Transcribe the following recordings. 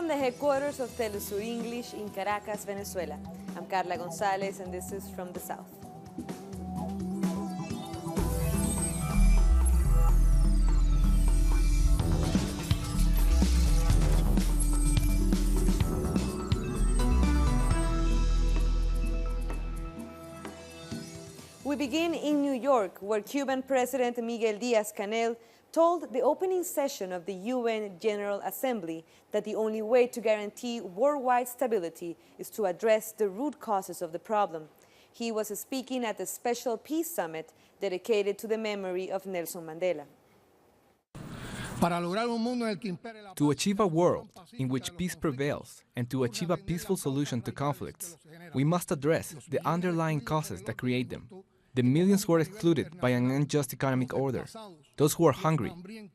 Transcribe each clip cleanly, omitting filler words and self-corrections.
from the headquarters of Telesur English in Caracas, Venezuela. I'm Carla Gonzalez, and this is From the South. We begin in New York, where Cuban President Miguel Díaz-Canel told the opening session of the UN General Assembly that the only way to guarantee worldwide stability is to address the root causes of the problem. He was speaking at the Special Peace Summit dedicated to the memory of Nelson Mandela. To achieve a world in which peace prevails and to achieve a peaceful solution to conflicts, we must address the underlying causes that create them. The millions who are excluded by an unjust economic order, those who are hungry,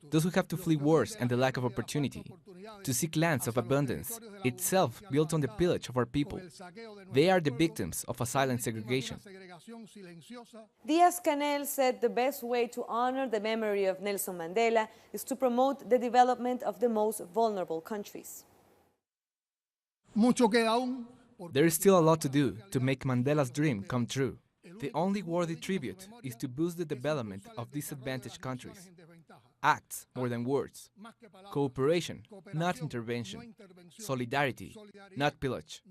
those who have to flee wars and the lack of opportunity, to seek lands of abundance, itself built on the pillage of our people. They are the victims of a silent segregation. Díaz-Canel said the best way to honor the memory of Nelson Mandela is to promote the development of the most vulnerable countries. There is still a lot to do to make Mandela's dream come true. The only worthy tribute is to boost the development of disadvantaged countries. Acts more than words. Cooperation, not intervention. Solidarity, not pillage.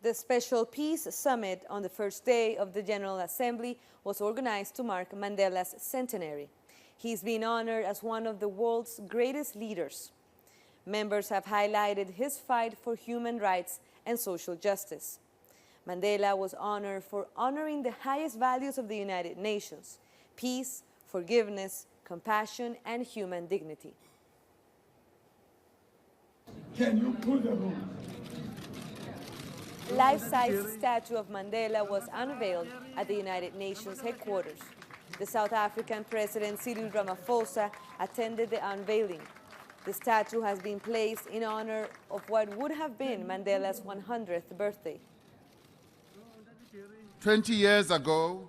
The Special Peace Summit on the first day of the General Assembly was organized to mark Mandela's centenary. He's been honored as one of the world's greatest leaders. Members have highlighted his fight for human rights and social justice. Mandela was honored for honoring the highest values of the United Nations: peace, forgiveness, compassion, and human dignity. Can you pull the room? Life-size statue of Mandela was unveiled at the United Nations headquarters. The South African President Cyril Ramaphosa attended the unveiling. The statue has been placed in honor of what would have been Mandela's 100th birthday. 20 years ago,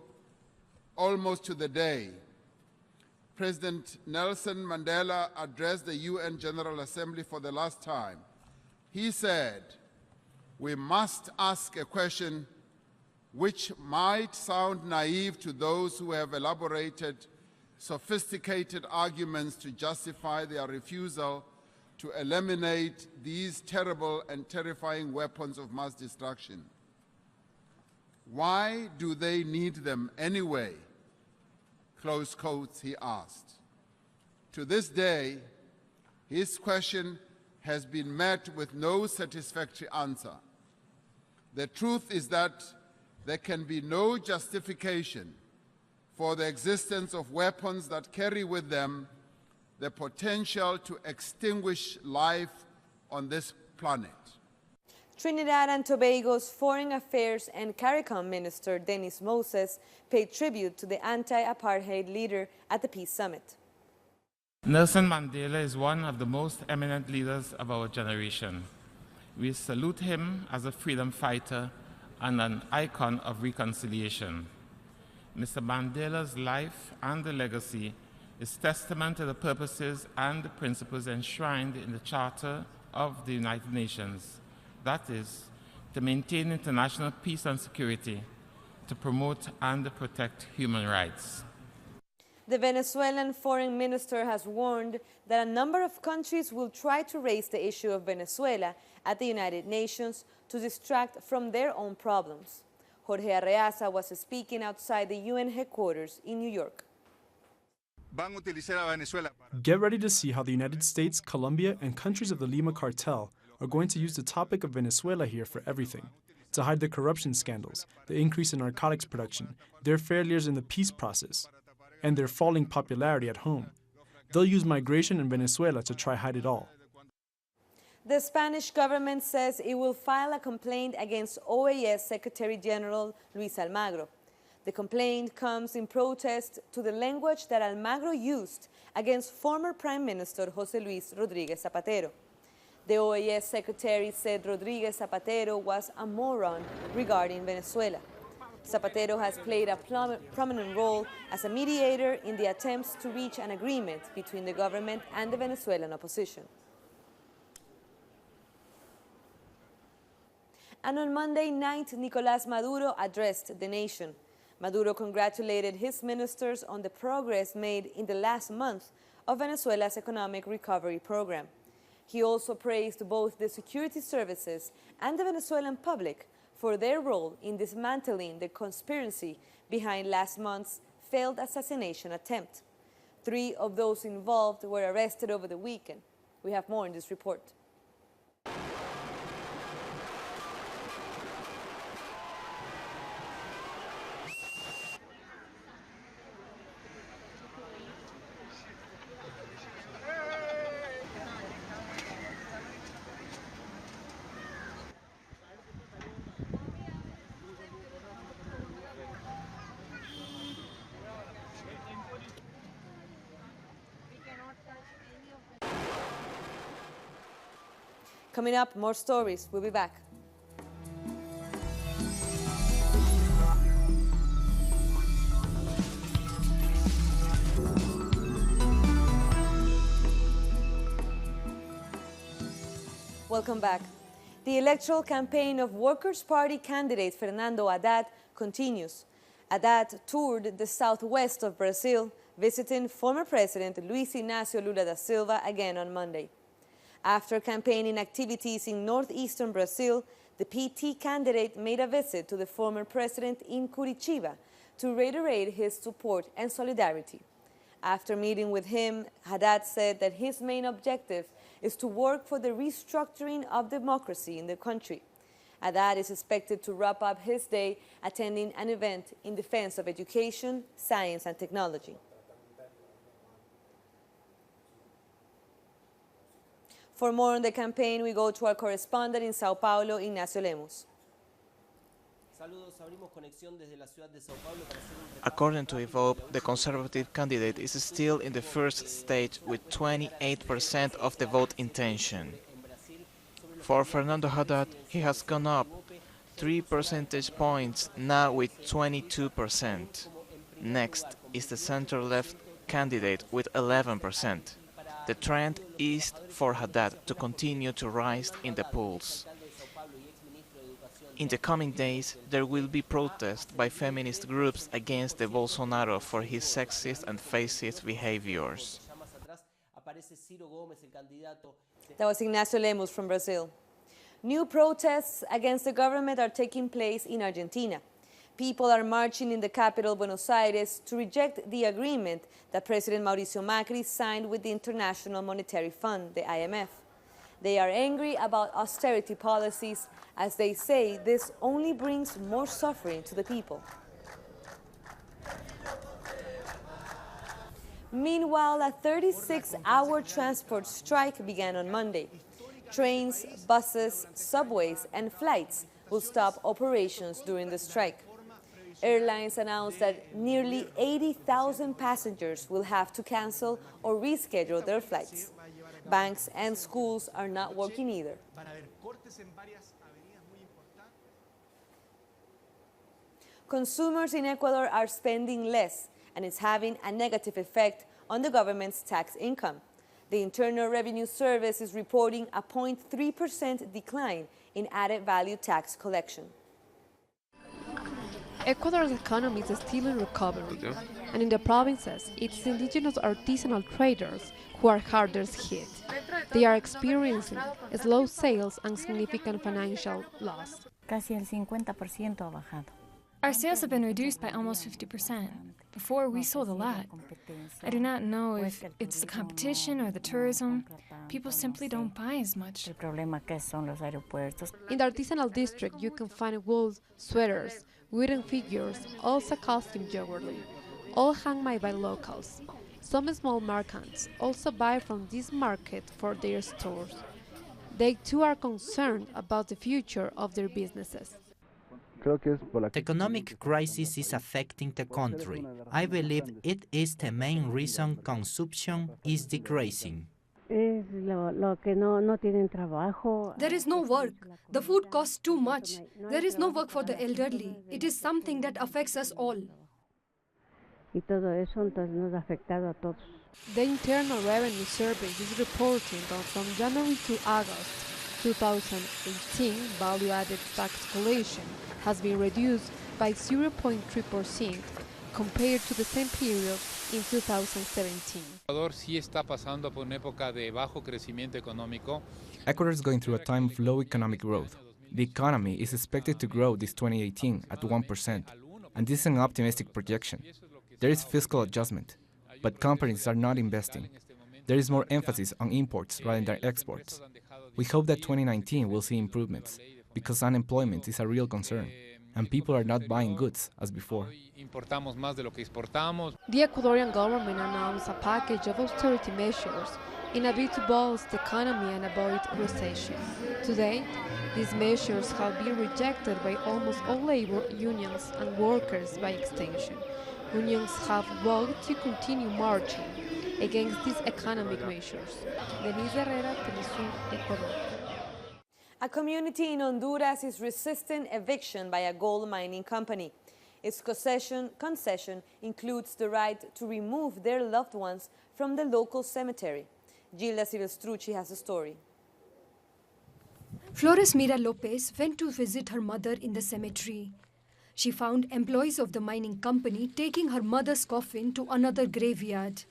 almost to the day, President Nelson Mandela addressed the UN General Assembly for the last time. He said, "We must ask a question which might sound naive to those who have elaborated sophisticated arguments to justify their refusal to eliminate these terrible and terrifying weapons of mass destruction. Why do they need them anyway?" Close quotes, he asked. To this day, his question has been met with no satisfactory answer. The truth is that there can be no justification for the existence of weapons that carry with them the potential to extinguish life on this planet. Trinidad and Tobago's Foreign Affairs and CARICOM Minister Dennis Moses paid tribute to the anti-apartheid leader at the Peace Summit. Nelson Mandela is one of the most eminent leaders of our generation. We salute him as a freedom fighter and an icon of reconciliation. Mr. Mandela's life and legacy is testament to the purposes and the principles enshrined in the Charter of the United Nations. That is, to maintain international peace and security, to promote and protect human rights. The Venezuelan foreign minister has warned that a number of countries will try to raise the issue of Venezuela at the United Nations to distract from their own problems. Jorge Arreaza was speaking outside the UN headquarters in New York. Get ready to see how the United States, Colombia, and countries of the Lima cartel are going to use the topic of Venezuela here for everything, to hide the corruption scandals, the increase in narcotics production, their failures in the peace process, and their falling popularity at home. They'll use migration in Venezuela to try hide it all. The Spanish government says it will file a complaint against OAS Secretary General Luis Almagro. The complaint comes in protest to the language that Almagro used against former Prime Minister José Luis Rodríguez Zapatero. The OAS secretary said Rodríguez Zapatero was a moron regarding Venezuela. Zapatero has played a prominent role as a mediator in the attempts to reach an agreement between the government and the Venezuelan opposition. And on Monday night, Nicolás Maduro addressed the nation. Maduro congratulated his ministers on the progress made in the last month of Venezuela's economic recovery program. He also praised both the security services and the Venezuelan public for their role in dismantling the conspiracy behind last month's failed assassination attempt. 3 of those involved were arrested over the weekend. We have more in this report. Coming up, more stories. We'll be back. Welcome back. The electoral campaign of Workers' Party candidate Fernando Haddad continues. Haddad toured the southwest of Brazil, visiting former President Luis Inácio Lula da Silva again on Monday. After campaigning activities in northeastern Brazil, the PT candidate made a visit to the former president in Curitiba to reiterate his support and solidarity. After meeting with him, Haddad said that his main objective is to work for the restructuring of democracy in the country. Haddad is expected to wrap up his day attending an event in defense of education, science, and technology. For more on the campaign, we go to our correspondent in Sao Paulo, Ignacio Lemos. According to Evope, the conservative candidate is still in the first stage with 28% of the vote intention. For Fernando Haddad, he has gone up 3 percentage points, now with 22%. Next is the center-left candidate with 11%. The trend is for Haddad to continue to rise in the polls. In the coming days, there will be protests by feminist groups against the Bolsonaro for his sexist and fascist behaviors. That was Ignacio Lemos from Brazil. New protests against the government are taking place in Argentina. People are marching in the capital, Buenos Aires, to reject the agreement that President Mauricio Macri signed with the International Monetary Fund, the IMF. They are angry about austerity policies, as they say this only brings more suffering to the people. Meanwhile, a 36-hour transport strike began on Monday. Trains, buses, subways, and flights will stop operations during the strike. Airlines announced that nearly 80,000 passengers will have to cancel or reschedule their flights. Banks and schools are not working either. Consumers in Ecuador are spending less, and it's having a negative effect on the government's tax income. The Internal Revenue Service is reporting a 0.3% decline in added value tax collection. Ecuador's economy is still in recovery, and in the provinces, it's indigenous artisanal traders who are hardest hit. They are experiencing slow sales and significant financial loss. Casi el 50% ha bajado. Our sales have been reduced by almost 50%. Before, we sold a lot. I do not know if it's the competition or the tourism. People simply don't buy as much. El problema que son los aeropuertos. In the artisanal district, you can find wool, sweaters, wooden figures, also costume jewelry, all handmade by locals. Some small merchants also buy from this market for their stores. They too are concerned about the future of their businesses. The economic crisis is affecting the country. I believe it is the main reason consumption is decreasing. There is no work. The food costs too much. There is no work for the elderly. It is something that affects us all. The Internal Revenue Service is reporting that from January to August, 2018 value-added tax collection has been reduced by 0.3% compared to the same period in 2017. Ecuador is going through a time of low economic growth. The economy is expected to grow this 2018 at 1%, and this is an optimistic projection. There is fiscal adjustment, but companies are not investing. There is more emphasis on imports rather than exports. We hope that 2019 will see improvements, because unemployment is a real concern, and people are not buying goods as before. The Ecuadorian government announced a package of austerity measures in a bid to boost the economy and avoid recession. Today, these measures have been rejected by almost all labor unions and workers by extension. Unions have vowed to continue marching against these economic measures. Denise Herrera, Telesur, Ecuador. A community in Honduras is resisting eviction by a gold mining company. Its concession includes the right to remove their loved ones from the local cemetery. Gilda Silvestrucci has a story. Flores Mira Lopez went to visit her mother in the cemetery. She found employees of the mining company taking her mother's coffin to another graveyard.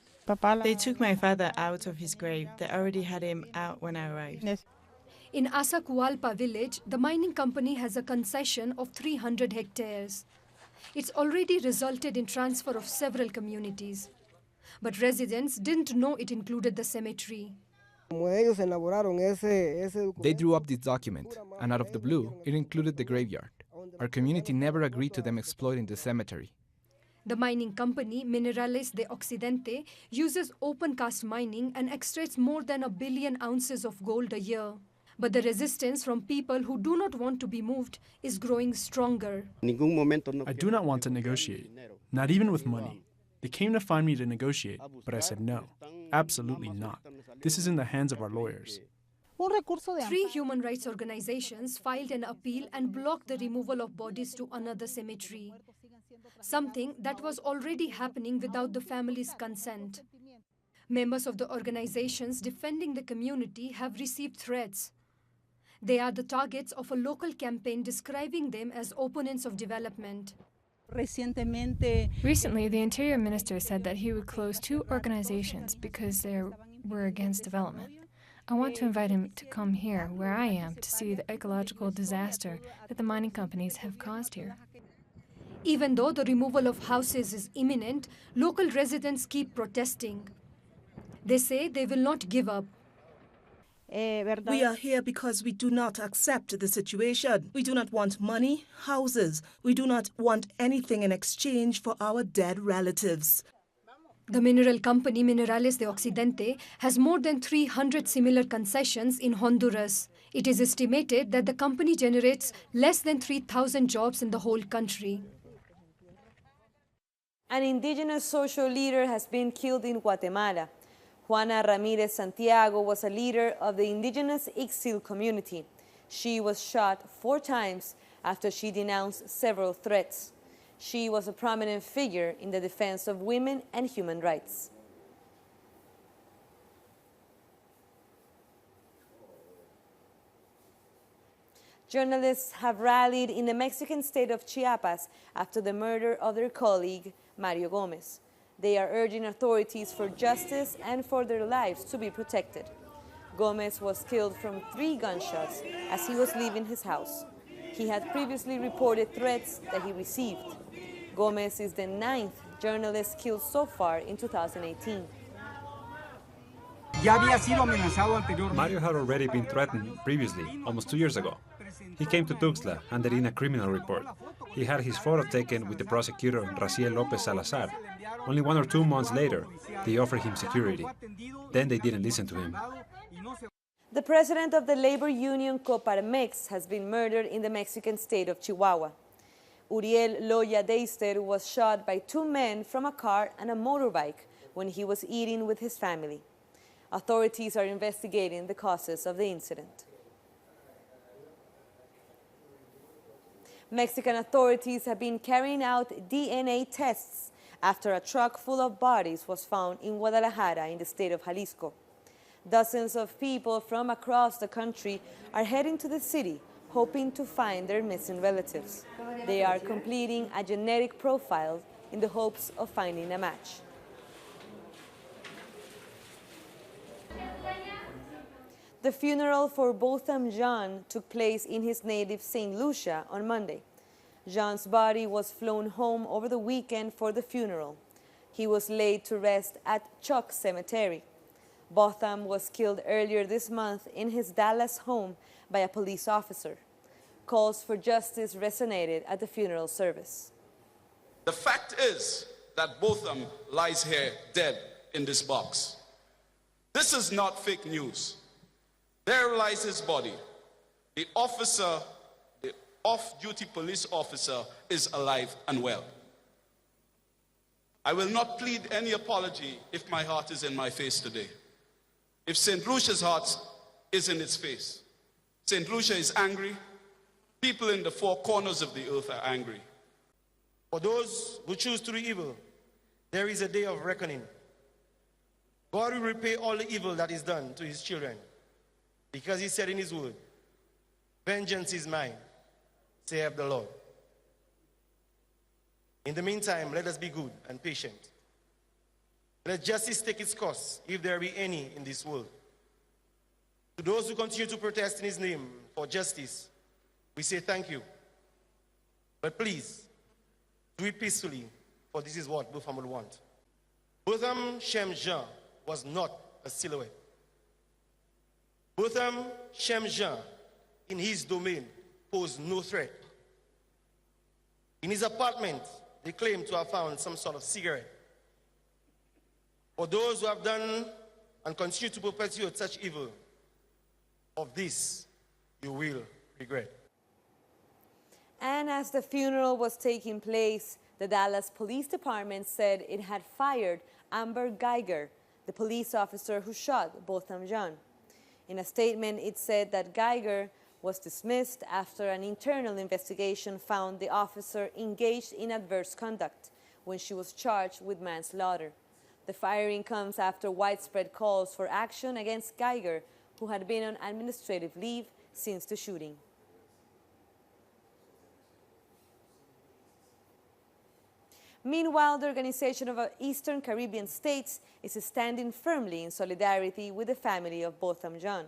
They took my father out of his grave. They already had him out when I arrived. In Asacualpa village, the mining company has a concession of 300 hectares. It's already resulted in transfer of several communities. But residents didn't know it included the cemetery. They drew up this document, and out of the blue, it included the graveyard. Our community never agreed to them exploiting the cemetery. The mining company, Minerales de Occidente, uses open-cast mining and extracts more than 1 billion ounces of gold a year. But the resistance from people who do not want to be moved is growing stronger. I do not want to negotiate, not even with money. They came to find me to negotiate, but I said no, absolutely not. This is in the hands of our lawyers. 3 human rights organizations filed an appeal and blocked the removal of bodies to another cemetery, something that was already happening without the family's consent. Members of the organizations defending the community have received threats. They are the targets of a local campaign describing them as opponents of development. Recently, the Interior Minister said that he would close 2 organizations because they were against development. I want to invite him to come here, where I am, to see the ecological disaster that the mining companies have caused here. Even though the removal of houses is imminent, local residents keep protesting. They say they will not give up. We are here because we do not accept the situation. We do not want money, houses. We do not want anything in exchange for our dead relatives. The mineral company Minerales de Occidente has more than 300 similar concessions in Honduras. It is estimated that the company generates less than 3,000 jobs in the whole country. An indigenous social leader has been killed in Guatemala. Juana Ramirez Santiago was a leader of the indigenous Ixil community. She was shot 4 times after she denounced several threats. She was a prominent figure in the defense of women and human rights. Journalists have rallied in the Mexican state of Chiapas after the murder of their colleague, Mario Gomez. They are urging authorities for justice and for their lives to be protected. Gomez was killed from 3 gunshots as he was leaving his house. He had previously reported threats that he received. Gomez is the 9th journalist killed so far in 2018. Mario had already been threatened previously, almost 2 years ago. He came to Tuxtla, handed in a criminal report. He had his photo taken with the prosecutor, Raciel Lopez Salazar. Only 1 or 2 months later, they offered him security. Then they didn't listen to him. The president of the labor union Coparmex has been murdered in the Mexican state of Chihuahua. Uriel Loya Deister was shot by 2 men from a car and a motorbike when he was eating with his family. Authorities are investigating the causes of the incident. Mexican authorities have been carrying out DNA tests after a truck full of bodies was found in Guadalajara in the state of Jalisco. Dozens of people from across the country are heading to the city, hoping to find their missing relatives. They are completing a genetic profile in the hopes of finding a match. The funeral for Botham Jean took place in his native St. Lucia on Monday. Jean's body was flown home over the weekend for the funeral. He was laid to rest at Chalk Cemetery. Botham was killed earlier this month in his Dallas home by a police officer. Calls for justice resonated at the funeral service. The fact is that Botham lies here dead in this box. This is not fake news. There lies his body. The officer, the off-duty police officer, is alive and well. I will not plead any apology if my heart is in my face today. If St. Lucia's heart is in its face. St. Lucia is angry. People in the four corners of the earth are angry. For those who choose to do evil, there is a day of reckoning. God will repay all the evil that is done to his children, because he said in his word, vengeance is mine, saith the Lord. In the meantime, let us be good and patient. Let justice take its course, if there be any in this world. To those who continue to protest in his name for justice, we say thank you. But please, do it peacefully, for this is what Botham would want. Botham Shem Jean was not a silhouette. Botham Shem Jean, in his domain, posed no threat. In his apartment, they claim to have found some sort of cigarette. For those who have done and continue to perpetuate such evil, of this you will regret. And as the funeral was taking place, the Dallas Police Department said it had fired Amber Geiger, the police officer who shot Botham Jean. In a statement, it said that Geiger was dismissed after an internal investigation found the officer engaged in adverse conduct when she was charged with manslaughter. The firing comes after widespread calls for action against Geiger, who had been on administrative leave since the shooting. Meanwhile, the Organization of Eastern Caribbean States is standing firmly in solidarity with the family of Botham Jean.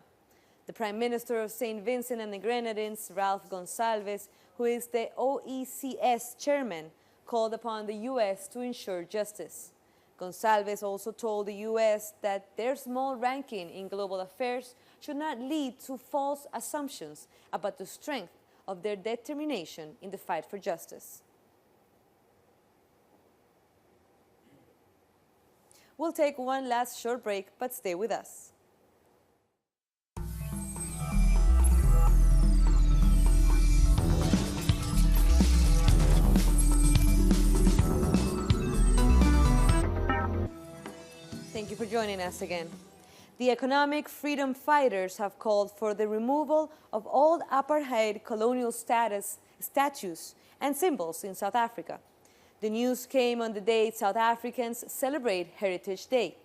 The Prime Minister of St. Vincent and the Grenadines, Ralph Gonsalves, who is the OECS chairman, called upon the U.S. to ensure justice. Gonsalves also told the U.S. that their small ranking in global affairs should not lead to false assumptions about the strength of their determination in the fight for justice. We'll take one last short break, but stay with us. Thank you for joining us again. The economic freedom fighters have called for the removal of all apartheid colonial statues and symbols in South Africa. The news came on the day South Africans celebrate Heritage Day.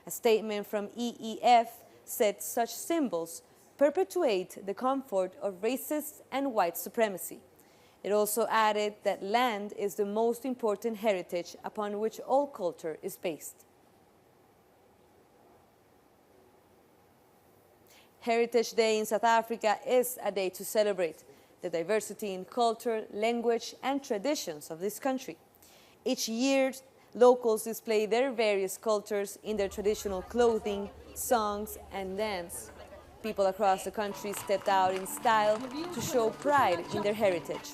A statement from EEF said such symbols perpetuate the comfort of racist and white supremacy. It also added that land is the most important heritage upon which all culture is based. Heritage Day in South Africa is a day to celebrate the diversity in culture, language, and traditions of this country. Each year, locals display their various cultures in their traditional clothing, songs, and dance. People across the country stepped out in style to show pride in their heritage.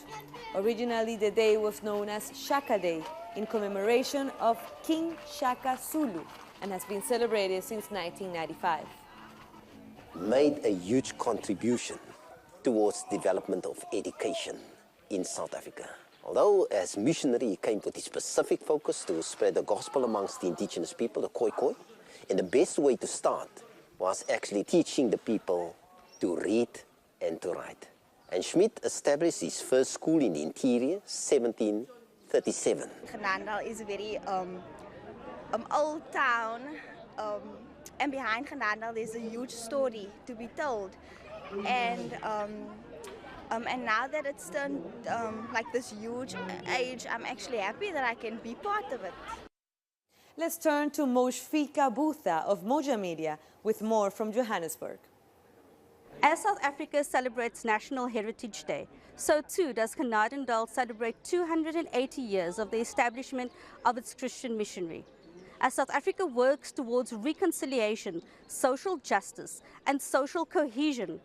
Originally, the day was known as Shaka Day in commemoration of King Shaka Zulu and has been celebrated since 1995. Made a huge contribution towards development of education in South Africa. Although as missionary he came with a specific focus to spread the gospel amongst the indigenous people, the Khoi, and the best way to start was actually teaching the people to read and to write. And Schmidt established his first school in the interior, 1737. Genandal is a very old town. And behind Genadendal, there's a huge story to be told. And now that it's turned like this huge age, I'm actually happy that I can be part of it. Let's turn to Moshfika Butha of Moja Media with more from Johannesburg. As South Africa celebrates National Heritage Day, so too does Genadendal celebrate 280 years of the establishment of its Christian missionary. As South Africa works towards reconciliation, social justice, and social cohesion,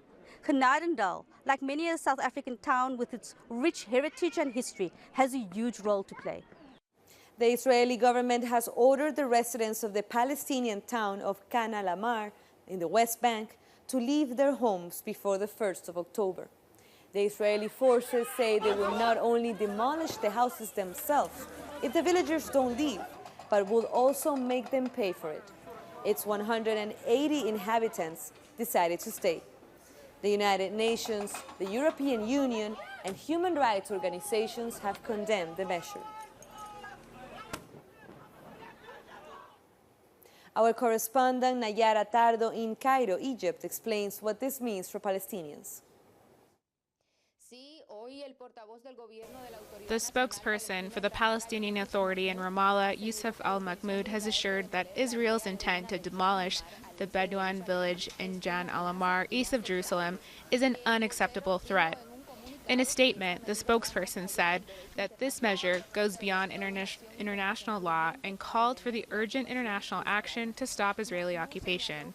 Genadendal, like many a South African town with its rich heritage and history, has a huge role to play. The Israeli government has ordered the residents of the Palestinian town of Khan al-Ahmar in the West Bank to leave their homes before the 1st of October. The Israeli forces say they will not only demolish the houses themselves if the villagers don't leave, but will also make them pay for it. Its 180 inhabitants decided to stay. The United Nations, the European Union, and human rights organizations have condemned the measure. Our correspondent Nayara Tardo in Cairo, Egypt, explains what this means for Palestinians. The spokesperson for the Palestinian Authority in Ramallah, Youssef al-Mahmoud, has assured that Israel's intent to demolish the Bedouin village in Jan al-Ahmar, east of Jerusalem, is an unacceptable threat. In a statement, the spokesperson said that this measure goes beyond international law and called for the urgent international action to stop Israeli occupation.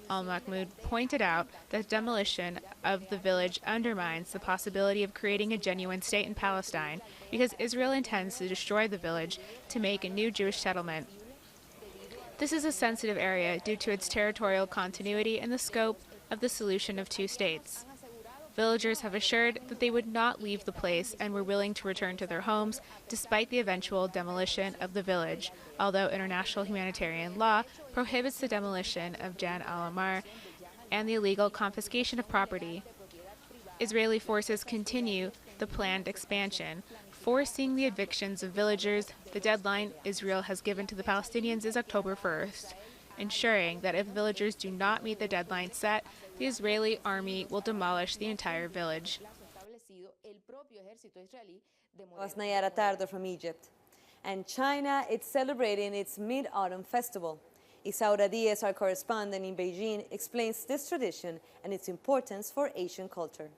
Al-Mahmoud pointed out that demolition of the village undermines the possibility of creating a genuine state in Palestine because Israel intends to destroy the village to make a new Jewish settlement. This is a sensitive area due to its territorial continuity and the scope of the solution of two states. Villagers have assured that they would not leave the place and were willing to return to their homes despite the eventual demolition of the village, although international humanitarian law prohibits the demolition of Jan al-Ahmar and the illegal confiscation of property. Israeli forces continue the planned expansion, forcing the evictions of villagers. The deadline Israel has given to the Palestinians is October 1st, ensuring that if villagers do not meet the deadline set, the Israeli army will demolish the entire village. Was Nayara Tardo from Egypt. And China is celebrating its Mid-Autumn Festival. Isaura Diaz, our correspondent in Beijing, explains this tradition and its importance for Asian culture.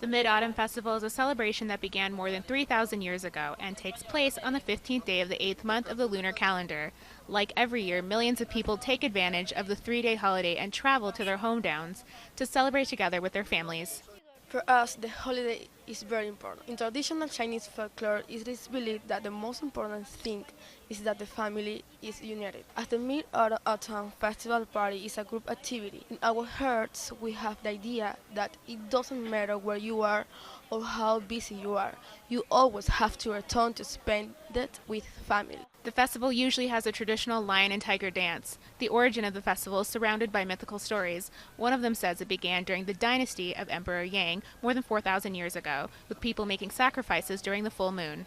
The Mid-Autumn Festival is a celebration that began more than 3,000 years ago and takes place on the 15th day of the 8th month of the lunar calendar. Like every year, millions of people take advantage of the 3-day holiday and travel to their hometowns to celebrate together with their families. For us, the holiday is very important. In traditional Chinese folklore, it is believed that the most important thing is that the family is united. As the Mid-Autumn Festival Party is a group activity, in our hearts we have the idea that it doesn't matter where you are or how busy you are, you always have to return to spend it with family. The festival usually has a traditional lion and tiger dance. The origin of the festival is surrounded by mythical stories. One of them says it began during the dynasty of Emperor Yang more than 4,000 years ago, with people making sacrifices during the full moon.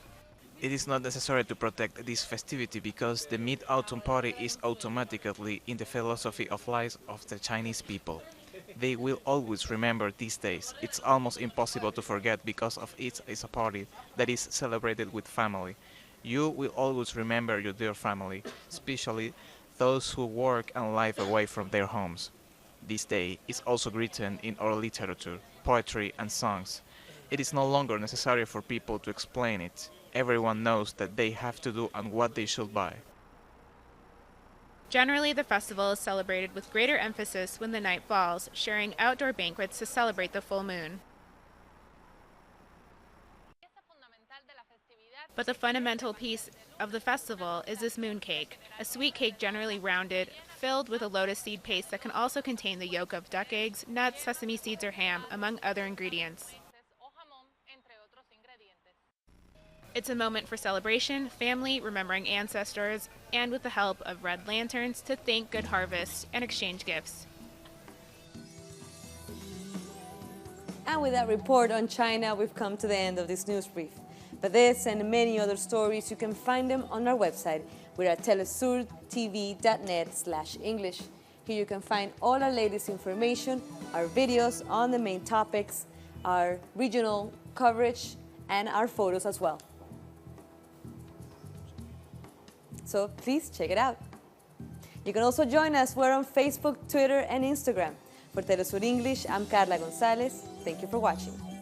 It is not necessary to protect this festivity because the Mid-Autumn Party is automatically in the philosophy of life of the Chinese people. They will always remember these days. It's almost impossible to forget because of it is a party that is celebrated with family. You will always remember your dear family, especially those who work and live away from their homes. This day is also written in our literature, poetry and songs. It is no longer necessary for people to explain it. Everyone knows that they have to do and what they should buy. Generally, the festival is celebrated with greater emphasis when the night falls, sharing outdoor banquets to celebrate the full moon. But the fundamental piece of the festival is this moon cake, a sweet cake generally rounded, filled with a lotus seed paste that can also contain the yolk of duck eggs, nuts, sesame seeds, or ham, among other ingredients. It's a moment for celebration, family, remembering ancestors, and with the help of red lanterns to thank good harvest and exchange gifts. And with that report on China, we've come to the end of this news brief. But this and many other stories, you can find them on our website, We're at telesurtv.net/English. Here you can find all our latest information, our videos on the main topics, our regional coverage, and our photos as well. So please check it out. You can also join us. We're on Facebook, Twitter, and Instagram. For Telesur English, I'm Carla Gonzalez. Thank you for watching.